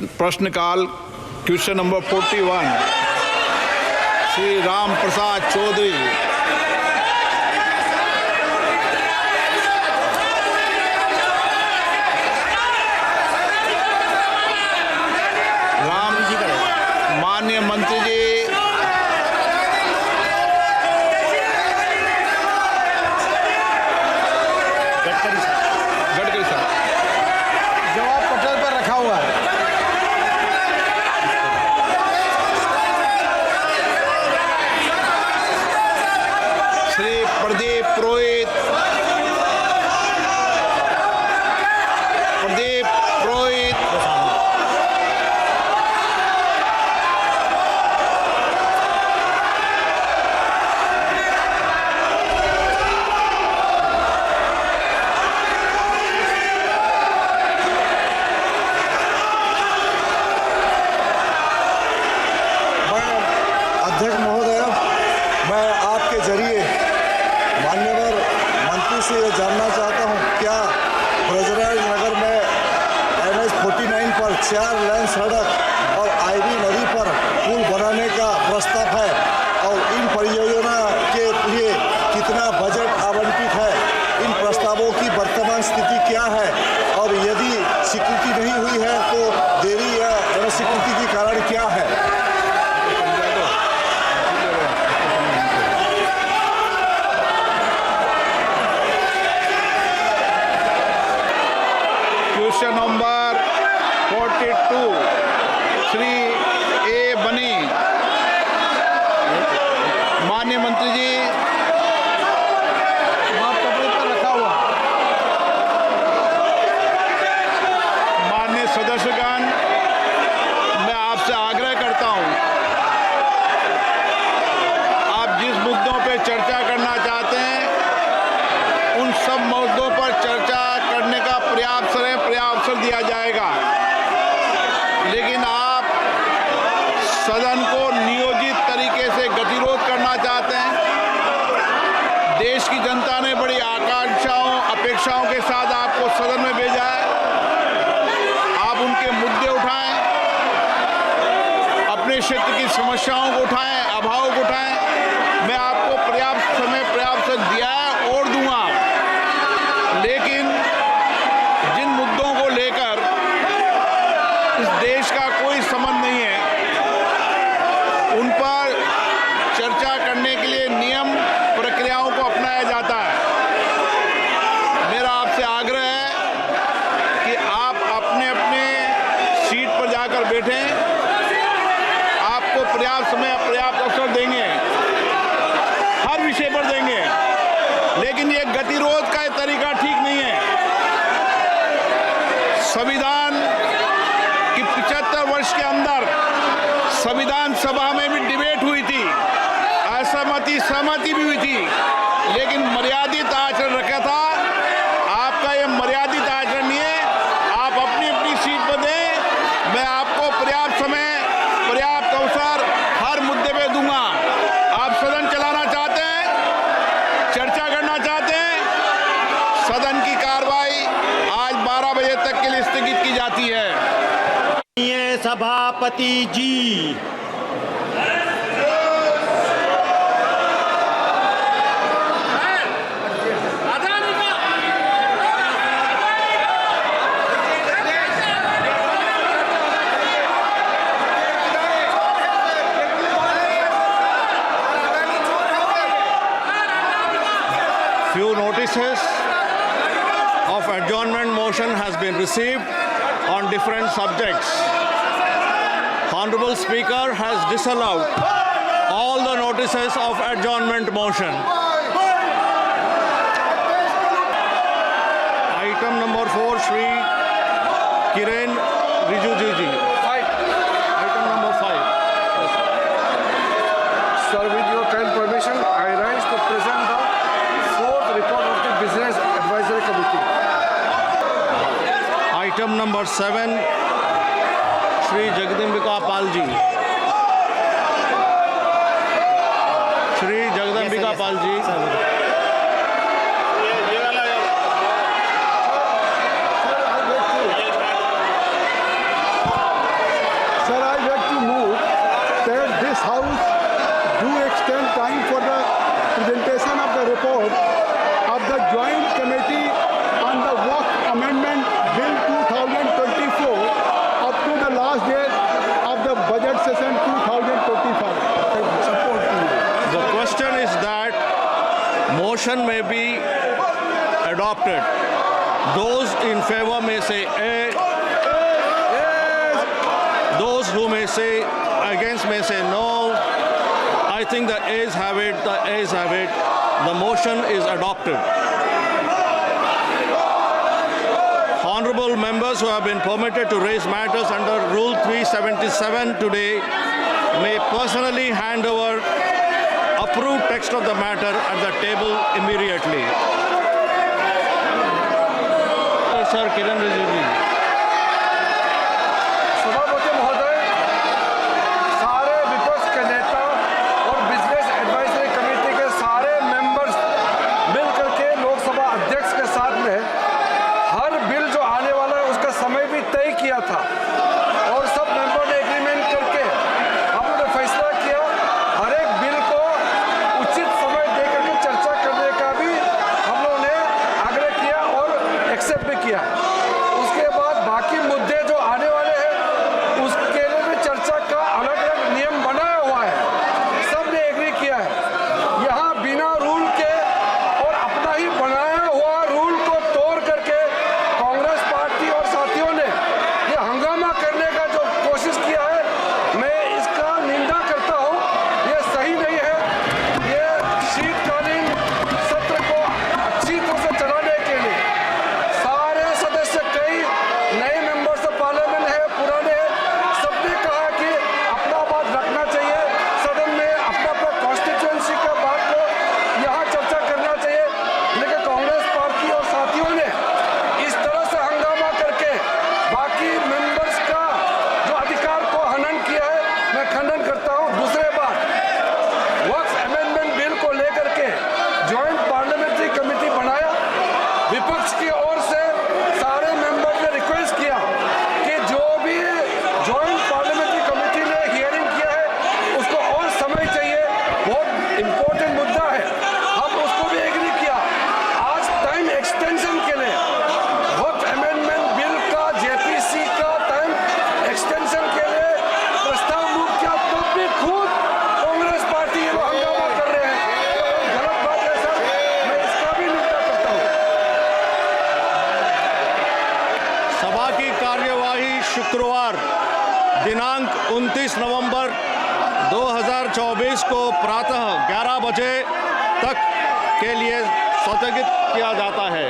प्रश्नकाल question number 41 Shri Ram Prasad Chaudhary. माननीय मंत्री जी, गडकरी साहब, जवाब पटल पर रखा हुआ है। श्री प्रदीप पुरोहित, अध्यक्ष महोदय, मैं आपके जरिए मान्यवर मंत्री से ये जानना चाहता हूँ, क्या ब्रजराज नगर में NH-49 पर 4 लेन सड़क और आईवी नदी पर पुल बनाने का प्रस्ताव है और इन परियोजना के लिए कितना बजट आवंटित है? इन प्रस्तावों की वर्तमान स्थिति क्या है और यदि स्वीकृति नहीं हुई है तो देरी या अस्वीकृति के कारण क्या है? क्वेश्चन नंबर 42 श्री ए बनी। माननीय मंत्री जी, पटल पर रखा हुआ। माननीय सदस्यगण, मैं आपसे आग्रह करता हूं, आप जिस मुद्दों पर चर्चा करना चाहते हैं उन सब मुद्दों पर चर्चा करने का पर्याप्त अवसर दिया जाएगा, लेकिन आप सदन को नियोजित तरीके से गतिरोध करना चाहते हैं। देश की जनता ने बड़ी आकांक्षाओं अपेक्षाओं के साथ आपको सदन में भेजा है। आप उनके मुद्दे उठाएं, अपने क्षेत्र की समस्याओं को उठाएं, अभाव को उठाएं। मैं आपको पर्याप्त समय पर्याप्त दिया है और दूंगा, लेकिन जिन मुद्दों को लेकर इस देश का कोई संबंध नहीं है उन पर चर्चा करने के लिए नियम प्रक्रियाओं को अपनाया जाता है। मेरा आपसे आग्रह है कि आप अपने अपने सीट पर जाकर बैठें। आपको पर्याप्त समय पर्याप्त अवसर देंगे, हर विषय पर देंगे, लेकिन ये गतिरोध का तरीका ठीक नहीं है। संविधान की 75 वर्ष के अंदर संविधान सभा में भी डिबेट हुई थी, असहमति सहमति भी हुई थी, लेकिन मर्यादित आचरण रखा था। आपका ये मर्यादित आचरण नहीं है। आप अपनी अपनी सीट पर दें, मैं आपको पर्याप्त समय पर्याप्त अवसर हर मुद्दे पे दूंगा। आप सदन चलाना चाहते हैं, चर्चा करना चाहते हैं, सदन की कार्रवाई आज 12 बजे तक के लिए स्थगित की जाती है। सभापति जी, Few notices of adjournment motion has been received on different subjects. Honorable Speaker has disallowed all the notices of adjournment motion. Item number 4, Shri Kiren Rijiju ji. Item number 5. Sir, with your kind permission, I rise to present the 4th report of the Business Advisory Committee. Item number 7, Shri Jagdambika Pal ji. Shri Jagdambika Pal ji. motion may be adopted. Those in favor may say A. Those who may say against may say no. I think the ayes have it. The ayes have it. The motion is adopted. Honorable members who have been permitted to raise matters under Rule 377 today may personally hand over approved text of the matter at the table immediately. Sir Kiran Rijiju. सभापति महोदय, सारे विपक्ष के नेता और business advisory committee के सारे members मिलकर के लोकसभा अध्यक्ष के साथ में हर बिल जो आने वाला है उसका समय भी तय किया था और सब मेंबर ने एग्रीमेंट करके हम लोगों ने फैसला किया हर एक बिल को उचित समय दे करके चर्चा करने का भी हम लोगों ने आग्रह किया और एक्सेप्ट भी किया। उसके बाद बाकी मुद्दे जो आने वाले हैं उसके लिए भी चर्चा का अलग अलग नियम बनाया हुआ है, सब ने एग्री किया है। यहाँ बिना रूल के और अपना ही बनाया हुआ रूल को तोड़ करके कांग्रेस पार्टी और साथियों ने ये हंगामा करने का जो कोशिश किया है, मैं इसका निंदा करता हूँ। ये सही नहीं है। ये शीतकालीन सत्र को अच्छी तरह से चलाने के लिए सारे सदस्य, कई नए मेंबर्स ऑफ पार्लियामेंट है, पुराने हैं, सबने कहा कि अपना बात रखना चाहिए सदन में, अपना अपना कॉन्स्टिट्यूएंसी का बात को यहाँ चर्चा करना चाहिए। लेकिन कांग्रेस पार्टी और साथियों ने इस तरह से हंगामा करके बाकी मेंबर्स का जो अधिकार को हनन किया है, मैं खंडन करता हूँ। दूसरे बात, वक्फ अमेंडमेंट बिल को लेकर के ज्वाइंट पार्लियामेंट्री कमेटी बनाया। विपक्ष की ओर से सारे मेंबर ने रिक्वेस्ट किया कि जो भी ज्वाइंट पार्लियामेंट्री कमेटी ने हियरिंग किया है उसको और समय चाहिए, बहुत इंपॉर्टेंट मुद्दा है, हम उसको भी एग्री किया। आज टाइम एक्सटेंशन के लिए वक्त अमेंडमेंट बिल का जेपीसी का टाइम एक्सटेंशन के लिए प्रस्ताव मूव किया, तब भी खुद कांग्रेस पार्टी ये लोग हंगामा कर रहे हैं। गलत बात है सर, मैं इसका भी निंदा करता हूँ। सभा की कार्यवाही शुक्रवार दिनांक 29 नवंबर 2024 को प्रातः 11 बजे तक के लिए स्थगित किया जाता है।